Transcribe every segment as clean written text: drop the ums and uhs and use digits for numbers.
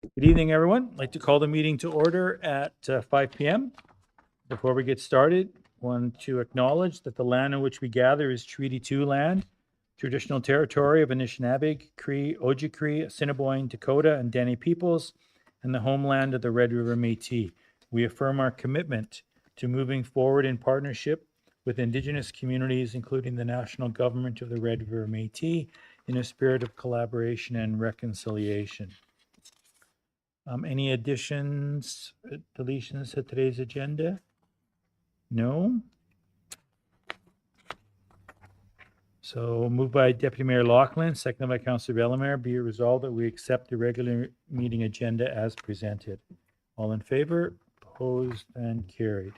Good evening, everyone. I'd like to call the meeting to order at 5 p.m. Before we get started, I want to acknowledge that the land on which we gather is Treaty 2 land, traditional territory of Anishinaabe, Cree, Ojibwe, Assiniboine, Dakota, and Dene peoples, and the homeland of the Red River Métis. We affirm our commitment to moving forward in partnership with Indigenous communities, including the national government of the Red River Métis, in a spirit of collaboration and reconciliation. Any additions, deletions to today's agenda? No. So moved by Deputy Mayor Lachlan, seconded by Councillor Bellemare. Be it resolved that we accept the regular meeting agenda as presented. All in favor? Opposed and carried.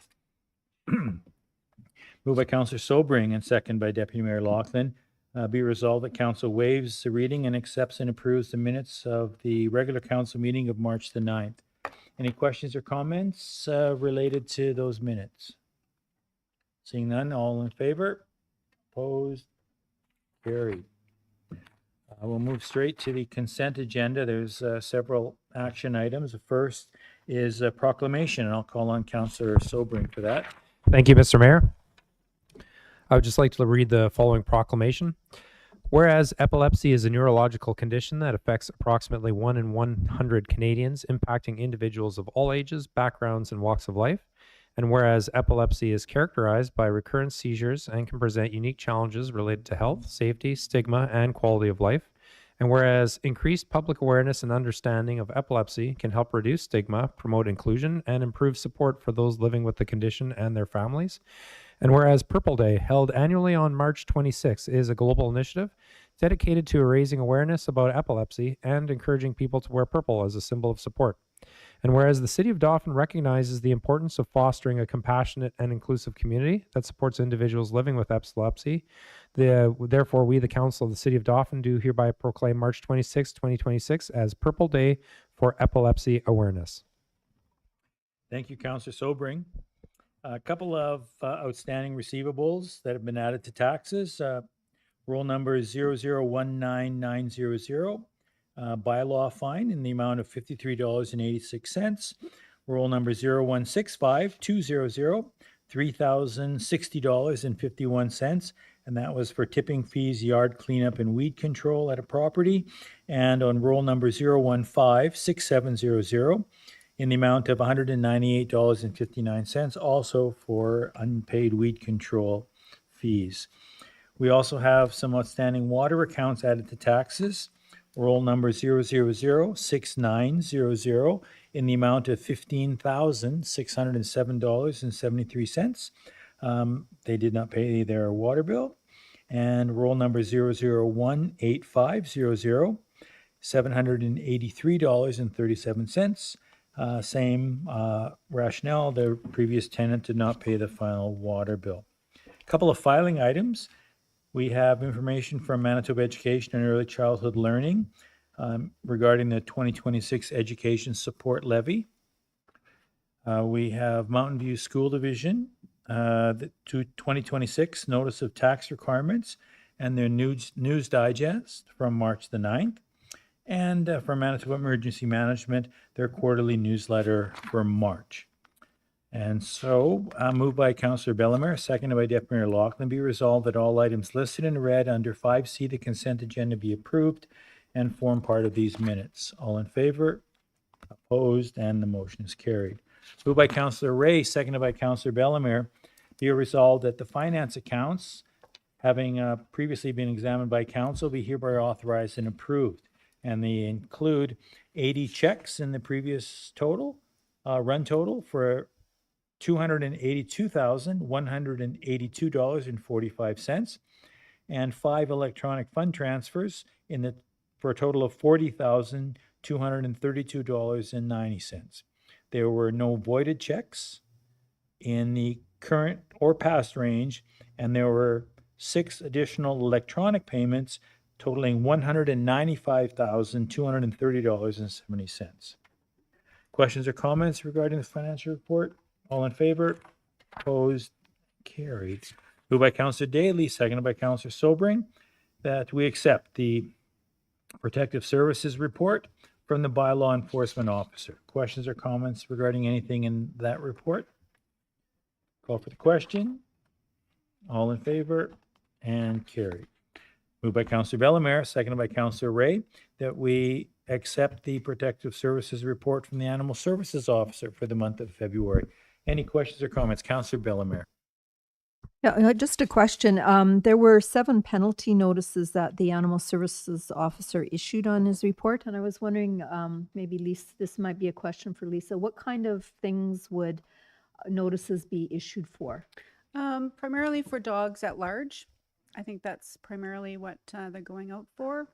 Moved by Councillor Sobring and seconded by Deputy Mayor Lachlan. Be resolved that Council waives the reading and accepts and approves the minutes of the regular Council meeting of March the 9th. Any questions or comments related to those minutes? Seeing none, all in favor? Opposed? Carried. We'll move straight to the consent agenda. There's several action items. The first is a proclamation, and I'll call on Councillor Sobring for that. Thank you, Mr. Mayor. I would just like to read the following proclamation. Whereas epilepsy is a neurological condition that affects approximately 1 in 100 Canadians, impacting individuals of all ages, backgrounds, and walks of life. And whereas epilepsy is characterized by recurrent seizures and can present unique challenges related to health, safety, stigma, and quality of life. And whereas increased public awareness and understanding of epilepsy can help reduce stigma, promote inclusion, and improve support for those living with the condition and their families. And whereas Purple Day, held annually on March 26, is a global initiative dedicated to raising awareness about epilepsy and encouraging people to wear purple as a symbol of support. And whereas the City of Dauphin recognizes the importance of fostering a compassionate and inclusive community that supports individuals living with epilepsy, therefore we, the Council of the City of Dauphin, do hereby proclaim March 26, 2026 as Purple Day for Epilepsy Awareness. Thank you, Councillor Sobring. A couple of outstanding receivables that have been added to taxes. Roll number 0019900, bylaw fine in the amount of $53.86. Roll number 0165200, $3,060.51. And that was for tipping fees, yard cleanup, and weed control at a property. And on roll number 0156700, in the amount of $198.59, also for unpaid weed control fees. We also have some outstanding water accounts added to taxes. Roll number 0006900 in the amount of $15,607.73. They did not pay their water bill. And roll number 0018500, $783.37. Same rationale. The previous tenant did not pay the final water bill. A couple of filing items. We have information from Manitoba Education and Early Childhood Learning regarding the 2026 Education Support Levy. We have Mountain View School Division, the 2026 Notice of Tax Requirements and their news digest from March the 9th. And from Manitoba Emergency Management, their quarterly newsletter for March. And so, moved by Councillor Bellemare, seconded by Deputy Mayor Lachlan, be resolved that all items listed in red under 5C, the consent agenda, be approved and form part of these minutes. All in favor? Opposed? And the motion is carried. Moved by Councillor Ray, seconded by Councillor Bellemare, be resolved that the finance accounts, having previously been examined by Council, be hereby authorized and approved. And they include 80 checks in the previous total, run total for $282,182.45, and 5 electronic fund transfers for a total of $40,232.90. There were no voided checks in the current or past range, and there were 6 additional electronic payments totaling $195,230.70. Questions or comments regarding the financial report? All in favor? Opposed? Carried. Moved by Councillor Daly, seconded by Councillor Sobring, that we accept the Protective Services Report from the bylaw enforcement officer. Questions or comments regarding anything in that report? Call for the question. All in favor? And carried. Moved by Councillor Bellemare, seconded by Councillor Ray, that we accept the Protective Services report from the Animal Services Officer for the month of February. Any questions or comments? Councillor Bellemare. Yeah, just a question. There were 7 penalty notices that the Animal Services Officer issued on his report, and I was wondering, maybe Lisa, this might be a question for Lisa. What kind of things would notices be issued for? Primarily for dogs at large. I think that's primarily what they're going out for.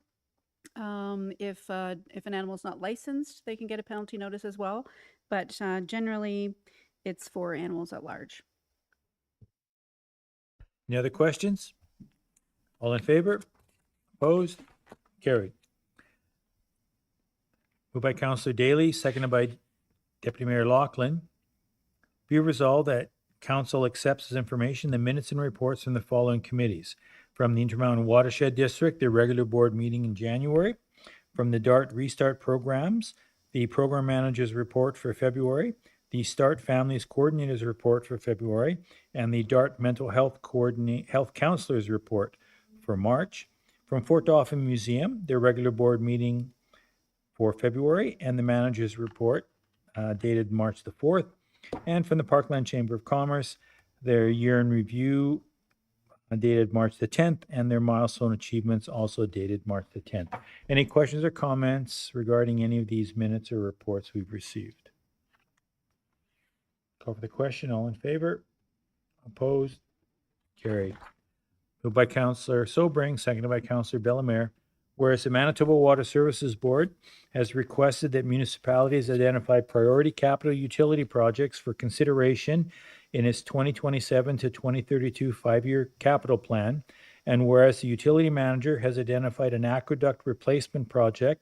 If an animal's not licensed, they can get a penalty notice as well. But generally, it's for animals at large. Any other questions? All in favor? Opposed? Carried. Moved by Councillor Daly, seconded by Deputy Mayor Loughlin. Be resolved that Council accepts as information the minutes and reports from the following committees. From the Intermountain Watershed District, their regular board meeting in January. From the DART Restart programs, the Program Manager's report for February. The Start Families Coordinator's report for February, and the DART Mental Health Health Counselor's report for March. From Fort Dauphin Museum, their regular board meeting for February, and the Manager's report dated March the 4th. And from the Parkland Chamber of Commerce, their year in review dated March the 10th, and their milestone achievements also dated March the 10th. Any questions or comments regarding any of these minutes or reports we've received? Call for the question. All in favor? Opposed? Carried. Moved by Councillor Sobring, seconded by Councillor Bellemare. Whereas the Manitoba Water Services Board has requested that municipalities identify priority capital utility projects for consideration in its 2027 to 2032 5-year capital plan, and whereas the utility manager has identified an aqueduct replacement project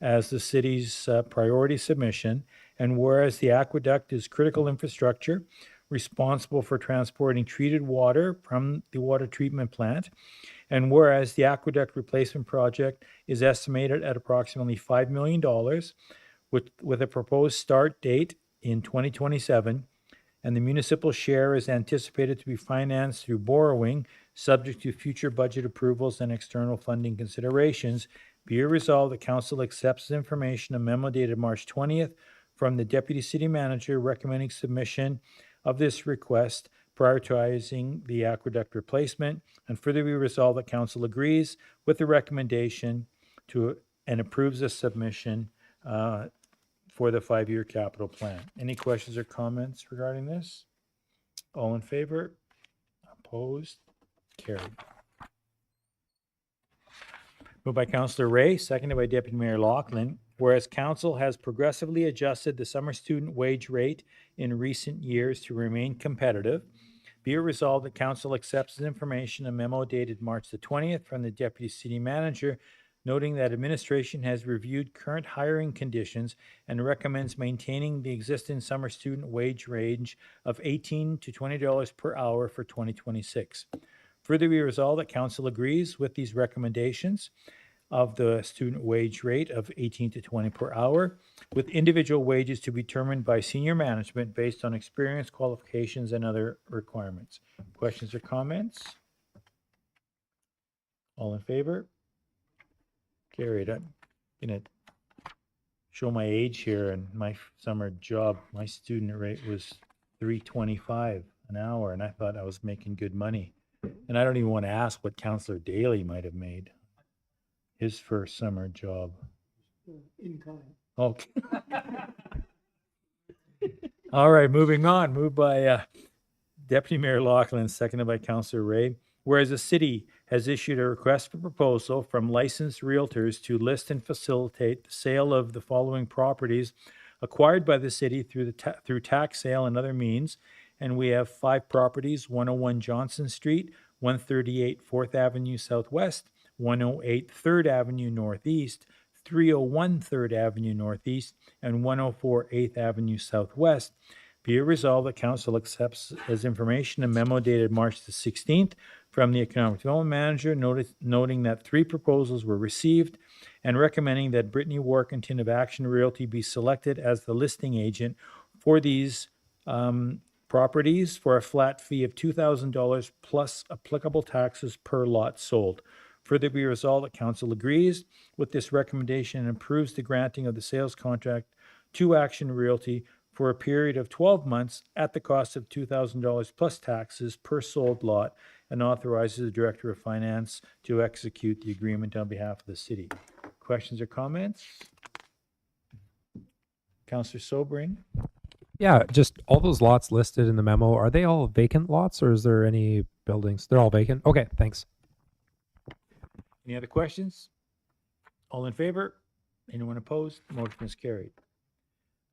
as the city's priority submission, and whereas the aqueduct is critical infrastructure responsible for transporting treated water from the water treatment plant, and whereas the aqueduct replacement project is estimated at approximately $5 million with a proposed start date in 2027, and the municipal share is anticipated to be financed through borrowing, subject to future budget approvals and external funding considerations. Be it resolved, the Council accepts as information a memo dated March 20th from the Deputy City Manager recommending submission of this request, prioritizing the aqueduct replacement, and further be resolved that Council agrees with the recommendation and approves the submission for the 5-year capital plan. Any questions or comments regarding this? All in favor? Opposed? Carried. Moved by Councillor Ray, seconded by Deputy Mayor Loughlin. Whereas Council has progressively adjusted the summer student wage rate in recent years to remain competitive, be it resolved that Council accepts as information a memo dated March the 20th from the Deputy City Manager, noting that administration has reviewed current hiring conditions and recommends maintaining the existing summer student wage range of $18 to $20 per hour for 2026. Further be resolved that Council agrees with these recommendations of the student wage rate of 18 to 20 per hour, with individual wages to be determined by senior management based on experience, qualifications, and other requirements. Questions or comments? All in favor? Carried. I'm going to show my age here. And my summer job, my student rate was $3.25 an hour, and I thought I was making good money. And I don't even want to ask what Councillor Daly might have made his first summer job. In kind. Okay. All right, moving on. Moved by Deputy Mayor Loughlin, seconded by Councillor Ray. Whereas the city has issued a request for proposal from licensed realtors to list and facilitate the sale of the following properties acquired by the city through tax sale and other means. And we have 5 properties: 101 Johnson Street, 138 4th Avenue Southwest, 108 3rd Avenue Northeast, 301 3rd Avenue Northeast, and 104 8th Avenue Southwest. Be it resolved that Council accepts as information a memo dated March the 16th from the Economic Development Manager, noting that 3 proposals were received and recommending that Brittany Workington of Action Realty be selected as the listing agent for these properties for a flat fee of $2,000 plus applicable taxes per lot sold. Further be resolved that council agrees with this recommendation and approves the granting of the sales contract to Action Realty for a period of 12 months at the cost of $2,000 plus taxes per sold lot, and authorizes the Director of Finance to execute the agreement on behalf of the city. Questions or comments? Councillor Sobring? Yeah, just all those lots listed in the memo, are they all vacant lots or is there any buildings? They're all vacant? Okay, thanks. Any other questions? All in favor? Anyone opposed? Motion is carried.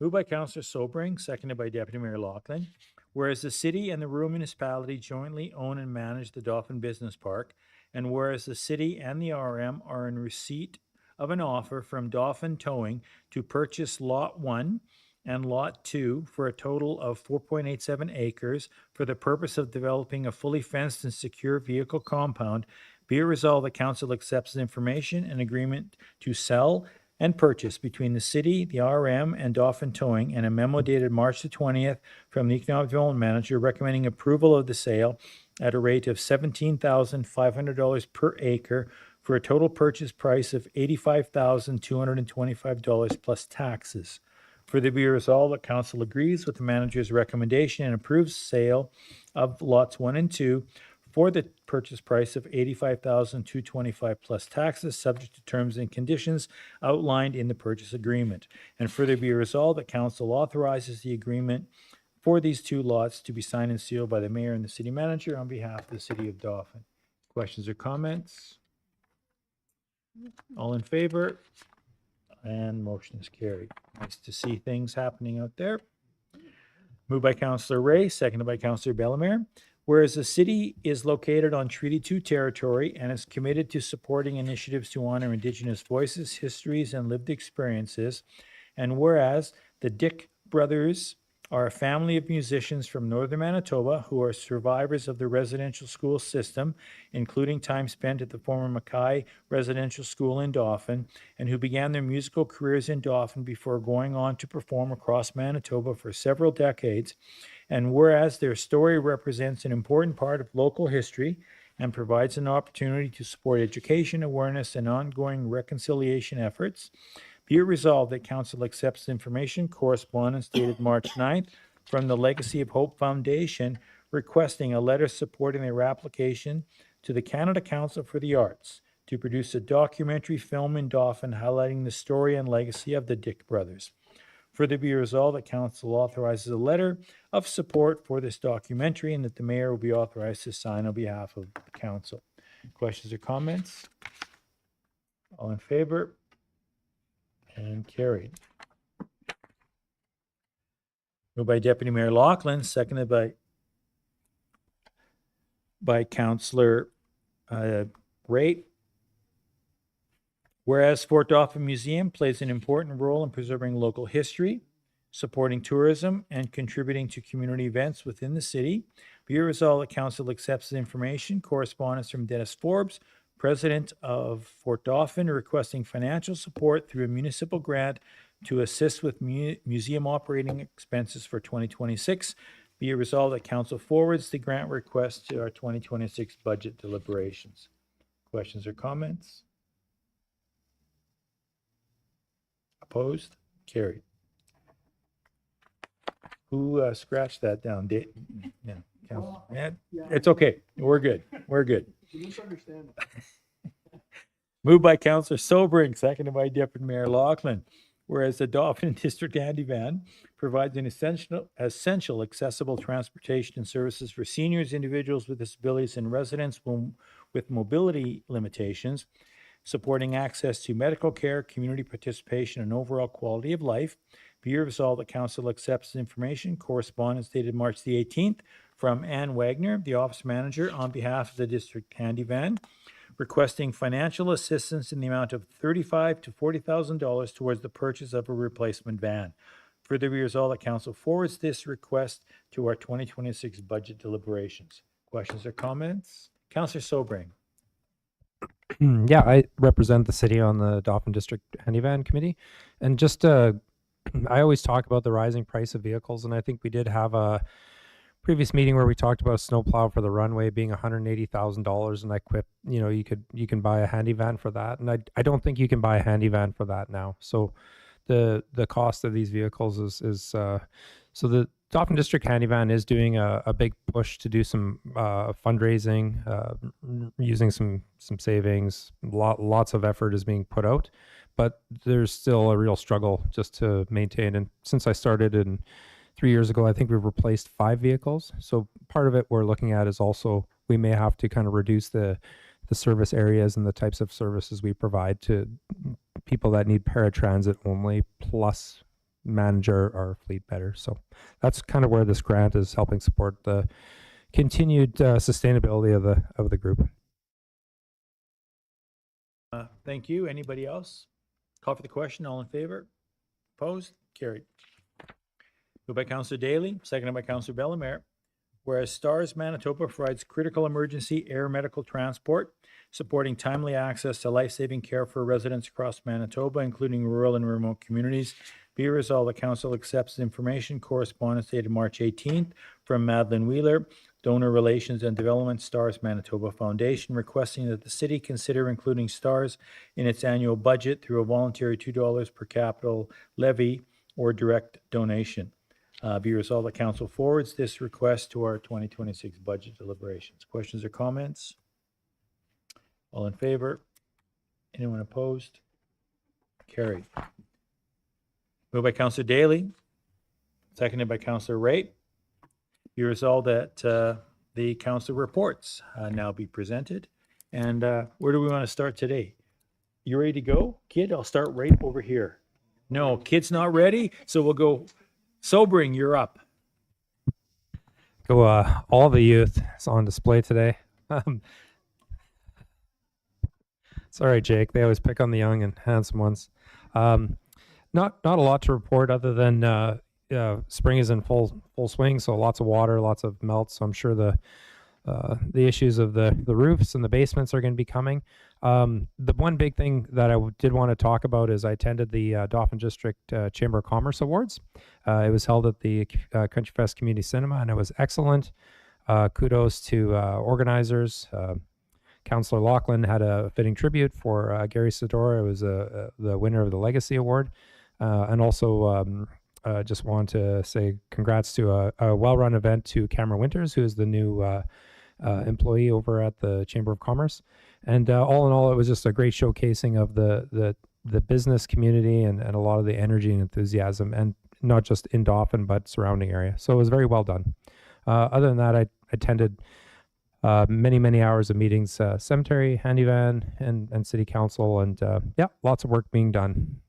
Moved by Councillor Sobring, seconded by Deputy Mayor Lachlan. Whereas the city and the rural municipality jointly own and manage the Dauphin Business Park, and whereas the city and the RM are in receipt of an offer from Dauphin Towing to purchase Lot 1 and Lot 2 for a total of 4.87 acres for the purpose of developing a fully fenced and secure vehicle compound, be it resolved that council accepts the information and agreement to sell and purchase between the city, the RM, and Dauphin Towing, and a memo dated March the 20th from the Economic Development Manager recommending approval of the sale at a rate of $17,500 per acre for a total purchase price of $85,225 plus taxes. Further be resolved that council agrees with the manager's recommendation and approves sale of lots 1 and 2 for the purchase price of $85,225 plus taxes, subject to terms and conditions outlined in the purchase agreement. And further be resolved that council authorizes the agreement for these 2 lots to be signed and sealed by the mayor and the city manager on behalf of the city of Dauphin. Questions or comments? All in favor? And motion is carried. Nice to see things happening out there. Moved by Councillor Ray, seconded by Councillor Bellemare. Whereas the city is located on Treaty 2 territory and is committed to supporting initiatives to honor Indigenous voices, histories, and lived experiences, and whereas the Dick brothers are a family of musicians from northern Manitoba who are survivors of the residential school system, including time spent at the former Mackay Residential School in Dauphin, and who began their musical careers in Dauphin before going on to perform across Manitoba for several decades, and whereas their story represents an important part of local history and provides an opportunity to support education, awareness, and ongoing reconciliation efforts, be it resolved that council accepts information correspondence dated March 9th from the Legacy of Hope Foundation requesting a letter supporting their application to the Canada Council for the Arts to produce a documentary film in Dauphin highlighting the story and legacy of the Dick brothers. Further be resolved that council authorizes a letter of support for this documentary and that the mayor will be authorized to sign on behalf of the council. Questions or comments? All in favor? And carried. Moved by Deputy Mayor Lachlan, seconded by Councillor Ray. Whereas Fort Dauphin Museum plays an important role in preserving local history, supporting tourism, and contributing to community events within the city, be it resolved that council accepts the information correspondence from Dennis Forbes, President of Fort Dauphin, requesting financial support through a municipal grant to assist with museum operating expenses for 2026. Be it resolved that council forwards the grant request to our 2026 budget deliberations. Questions or comments? Opposed? Carried. Who scratched that down? Yeah, council. Yeah, it's okay. We're good. We're good. You misunderstand. Moved by Councillor Sobering, seconded by Deputy Mayor Lachlan. Whereas the Dauphin District Handy Van provides an essential accessible transportation and services for seniors, individuals with disabilities, and residents with mobility limitations, supporting access to medical care, community participation, and overall quality of life. Be it resolved that council accepts information correspondence dated March the 18th from Ann Wagner, the office manager, on behalf of the district handy van, requesting financial assistance in the amount of $35,000 to $40,000 towards the purchase of a replacement van. Further be resolved that council forwards this request to our 2026 budget deliberations. Questions or comments? Councillor Sobring. Yeah, I represent the city on the Dauphin District Handyvan Committee. And just, I always talk about the rising price of vehicles, and I think we did have a previous meeting where we talked about a snowplow for the runway being $180,000, and I quipped, you can buy a handy van for that, and I don't think you can buy a handy van for that now. So the cost of these vehicles is so the Dauphin District Handy Van is doing a big push to do some fundraising, using some savings. Lots of effort is being put out, but there's still a real struggle just to maintain. And since I started in 3 years ago, I think we've replaced 5 vehicles. So part of it we're looking at is also we may have to kind of reduce the service areas and the types of services we provide to people that need paratransit only, plus manage our fleet better. So that's kind of where this grant is helping support the continued sustainability of the group. Thank you. Anybody else? Call for the question. All in favor? Opposed? Carried. Moved by Councillor Daly, seconded by Councillor Bellemare. Whereas STARS Manitoba provides critical emergency air medical transport, supporting timely access to life-saving care for residents across Manitoba, including rural and remote communities. Be resolved, the Council accepts information correspondence dated March 18th from Madeline Wheeler, Donor Relations and Development, STARS Manitoba Foundation, requesting that the city consider including STARS in its annual budget through a voluntary $2 per capital levy or direct donation. Be resolved, the Council forwards this request to our 2026 budget deliberations. Questions or comments? All in favor? Anyone opposed? Carried. Moved by Councillor Daly, seconded by Councillor Raitt. Be resolved that the council reports now be presented. And where do we want to start today? You ready to go, kid? I'll start right over here. No, kid's not ready, so we'll go. Sobering, you're up. Go, all the youth is on display today. Sorry, Jake. They always pick on the young and handsome ones. Not a lot to report other than spring is in full swing, so lots of water, lots of melt. So I'm sure the issues of the roofs and the basements are going to be coming. The one big thing that I did want to talk about is I attended the Dauphin District Chamber of Commerce Awards. It was held at the Country Fest Community Cinema, and it was excellent. Kudos to organizers. Councillor Lachlan had a fitting tribute for Gary Sidora. It was the winner of the Legacy Award. And also just want to say congrats to a well-run event to Cameron Winters, who is the new employee over at the Chamber of Commerce. And all in all, it was just a great showcasing of the business community and a lot of the energy and enthusiasm, and not just in Dauphin, but surrounding area. So it was very well done. Other than that, I attended many hours of meetings, cemetery, handyvan, and city council, and yeah, lots of work being done.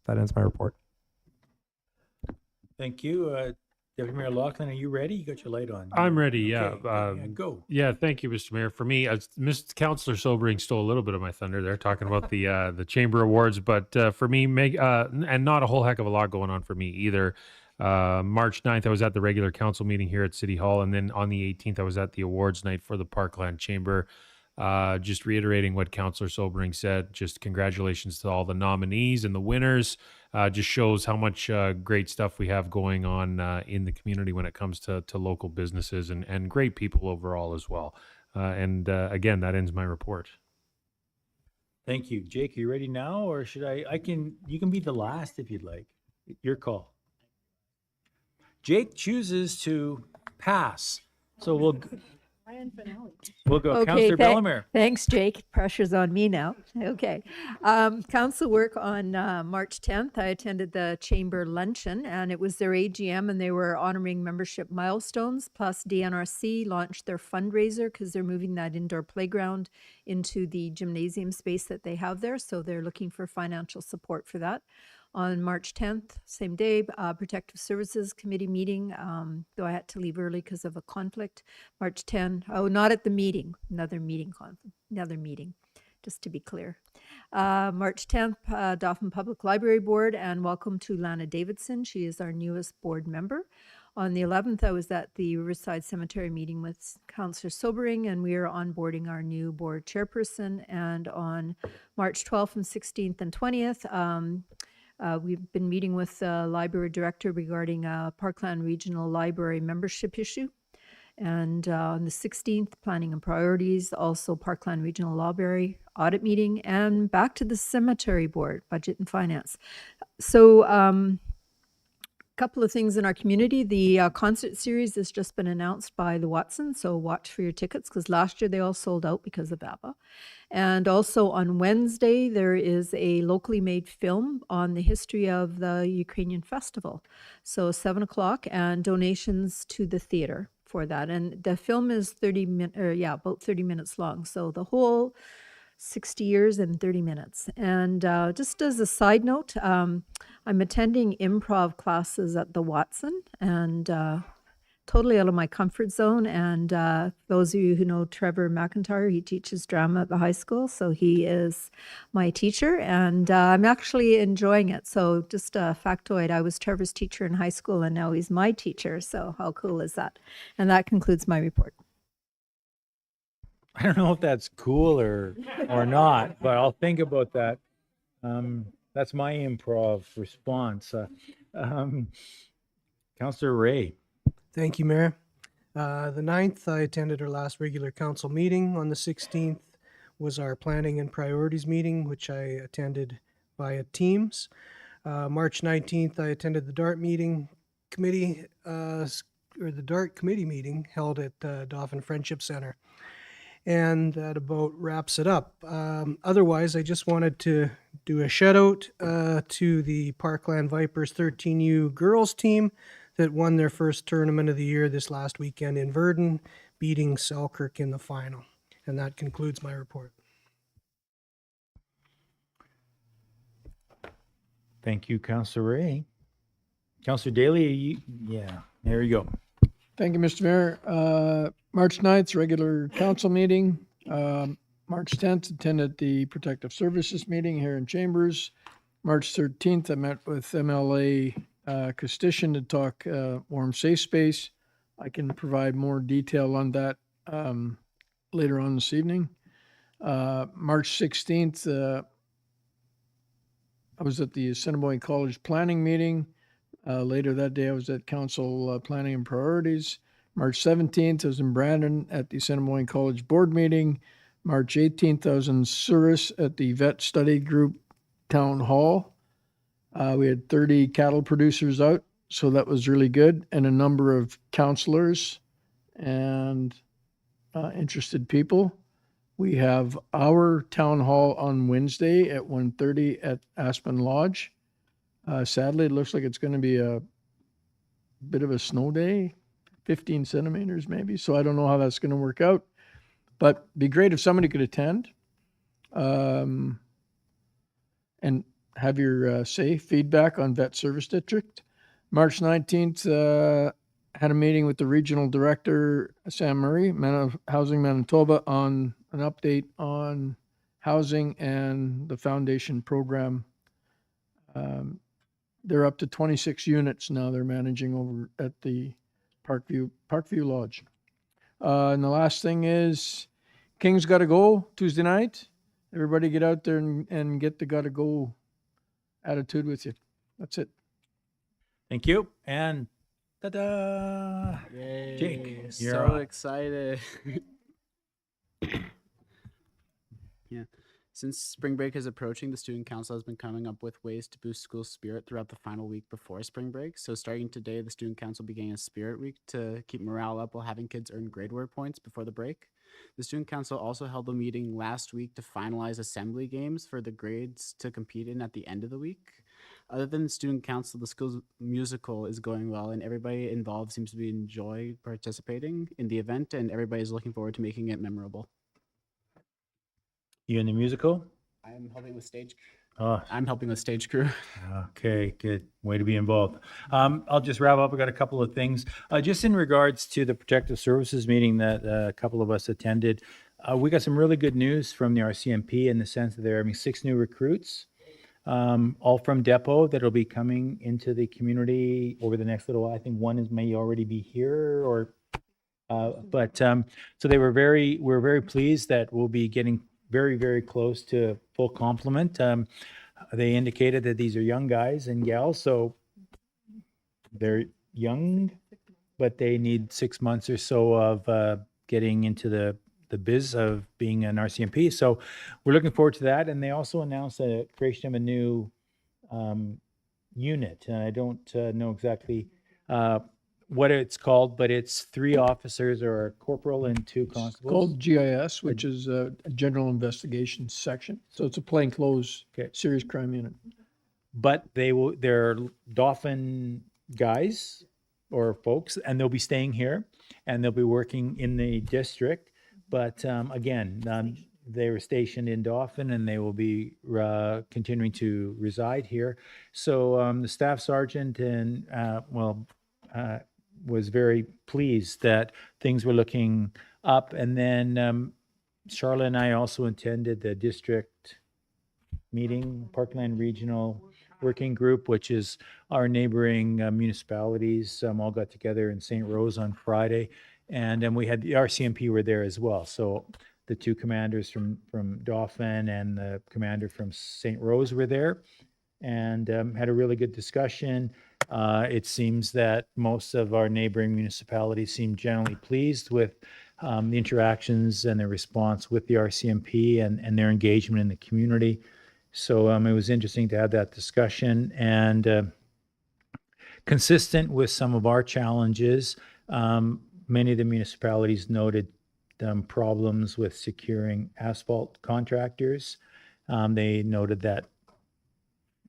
That ends my report. Thank you. Deputy Mayor Lachlan, are you ready? You got your light on. I'm ready, yeah. Okay, go. Yeah, thank you, Mr. Mayor. For me, Mr. Councillor Sobering stole a little bit of my thunder there, talking about the Chamber Awards, but for me, and not a whole heck of a lot going on for me either. March 9th, I was at the regular council meeting here at City Hall, and then on the 18th, I was at the awards night for the Parkland Chamber. Just reiterating what Councillor Sobering said, just congratulations to all the nominees and the winners. Just shows how much great stuff we have going on in the community when it comes to local businesses and great people overall as well. And again, that ends my report. Thank you. Jake, are you ready now, or should you can be the last if you'd like. Your call. Jake chooses to pass. So we'll go. Okay, Councillor Bellemare. Thanks, Jake. Pressure's on me now. Okay. Council work on March 10th. I attended the Chamber luncheon, and it was their AGM, and they were honoring membership milestones. Plus, DNRC launched their fundraiser because they're moving that indoor playground into the gymnasium space that they have there. So they're looking for financial support for that. On March 10th, same day, Protective Services Committee meeting, though I had to leave early because of a conflict. March 10, not at the meeting, another meeting, just to be clear. March 10th, Dauphin Public Library Board, and welcome to Lana Davidson. She is our newest board member. On the 11th, I was at the Riverside Cemetery meeting with Councillor Sobering, and we are onboarding our new board chairperson. And on March 12th and 16th and 20th, we've been meeting with the library director regarding a Parkland Regional Library membership issue. And on the 16th, planning and priorities, also Parkland Regional Library audit meeting, and back to the cemetery board, budget and finance. So, couple of things in our community. The concert series has just been announced by the Watson, so watch for your tickets because last year they all sold out because of ABBA. And also on Wednesday, there is a locally made film on the history of the Ukrainian festival. So 7 o'clock and donations to the theater for that. And the film is about 30 minutes long. So the whole 60 years and 30 minutes. And just as a side note, I'm attending improv classes at the Watson and totally out of my comfort zone. And those of you who know Trevor McIntyre, he teaches drama at the high school. So he is my teacher and I'm actually enjoying it. So just a factoid, I was Trevor's teacher in high school and now he's my teacher. So how cool is that? And that concludes my report. I don't know if that's cool or not, but I'll think about that. That's my improv response. Councillor Ray. Thank you, Mayor. The 9th, I attended our last regular council meeting. On the 16th was our planning and priorities meeting, which I attended via Teams. March 19th, I attended the DART committee meeting held at Dauphin Friendship Center. And that about wraps it up. Otherwise, I just wanted to do a shout out to the Parkland Vipers 13U girls team that won their first tournament of the year this last weekend in Verdun, beating Selkirk in the final. And that concludes my report. Thank you, Councillor Ray. Councillor Daly, there you go. Thank you, Mr. Mayor. March 9th, regular council meeting. March 10th, attended the Protective Services meeting here in Chambers. March 13th, I met with MLA Custician to talk warm safe space. I can provide more detail on that later on this evening. March 16th, I was at the Assiniboine College planning meeting. Later that day, I was at Council Planning and Priorities. March 17th, I was in Brandon at the Assiniboine College Board meeting. March 18th, I was in Souris at the Vet Study Group Town Hall. We had 30 cattle producers out, so that was really good, and a number of counselors and interested people. We have our town hall on Wednesday at 1:30 at Aspen Lodge. Sadly, it looks like it's going to be a bit of a snow day, 15 centimeters maybe. So I don't know how that's going to work out, but it'd be great if somebody could attend and have your feedback on Vet Service District. March 19th, had a meeting with the regional director, Sam Murray, Housing Manitoba, on an update on housing and the foundation program. They're up to 26 units now they're managing over at the Parkview Lodge. And the last thing is King's Gotta Go Tuesday night. Everybody get out there and get the gotta go attitude with you. That's it. Thank you. And ta-da! Yay, Jake, so you're up. excited. Yeah. Since spring break is approaching, the student council has been coming up with ways to boost school spirit throughout the final week before spring break. So starting today, the student council began a spirit week to keep morale up while having kids earn grade work points before the break. The student council also held a meeting last week to finalize assembly games for the grades to compete in at the end of the week. Other than the student council, the school's musical is going well and everybody involved seems to be enjoy participating in the event and everybody is looking forward to making it memorable. You in the musical? I'm helping with stage crew. Okay, good. Way to be involved. I'll just wrap up. I got a couple of things. Just in regards to the Protective Services meeting that a couple of us attended, we got some really good news from the RCMP in the sense that they're having 6 new recruits. all from Depot that'll be coming into the community over the next little while. I think one may already be here or so we're very pleased that we'll be getting very, very close to full complement. They indicated that these are young guys and gals, so they're young, but they need 6 months or so of getting into the biz of being an RCMP. So we're looking forward to that. And they also announced the creation of a new unit. And I don't know exactly what it's called, but it's 3 officers or a corporal and 2 constables. Called GIS, which is a General Investigations Section. So it's a plainclothes Okay. serious crime unit. But they're Dauphin guys or folks, and they'll be staying here and they'll be working in the district. But again, they were stationed in Dauphin and they will be continuing to reside here. So the staff sergeant and was very pleased that things were looking up. And then Charlotte and I also attended the district meeting, Parkland Regional Working Group, which is our neighboring municipalities, all got together in St. Rose on Friday. And then we had the RCMP were there as well. So the 2 commanders from Dauphin and the commander from St. Rose were there and had a really good discussion. It seems that most of our neighboring municipalities seem generally pleased with the interactions and their response with the RCMP and their engagement in the community. So it was interesting to have that discussion and consistent with some of our challenges. Many of the municipalities noted problems with securing asphalt contractors. They noted that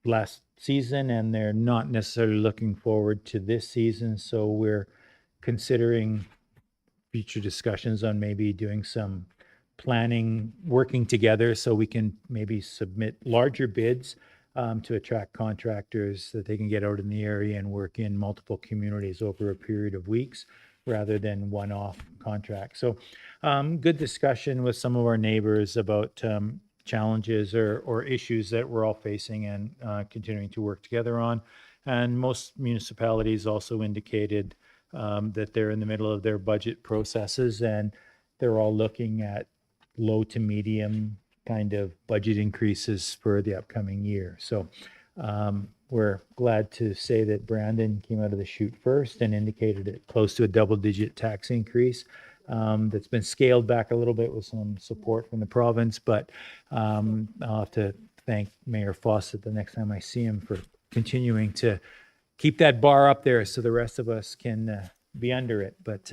last season and they're not necessarily looking forward to this season. So we're considering future discussions on maybe doing some planning, working together so we can maybe submit larger bids to attract contractors that they can get out in the area and work in multiple communities over a period of weeks rather than one-off contracts. So good discussion with some of our neighbors about challenges or issues that we're all facing and continuing to work together on. And most municipalities also indicated that they're in the middle of their budget processes and they're all looking at low to medium kind of budget increases for the upcoming year. So we're glad to say that Brandon came out of the chute first and indicated it close to a double-digit tax increase. That's been scaled back a little bit with some support from the province, but I'll have to thank Mayor Fawcett the next time I see him for continuing to keep that bar up there so the rest of us can be under it. But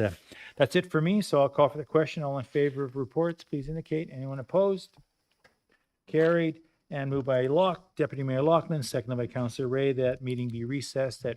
that's it for me, so I'll call for the question. All in favor of reports, please indicate. Anyone opposed? Carried. And moved by Deputy Mayor Loughlin, seconded by Councillor Ray, that meeting be recessed at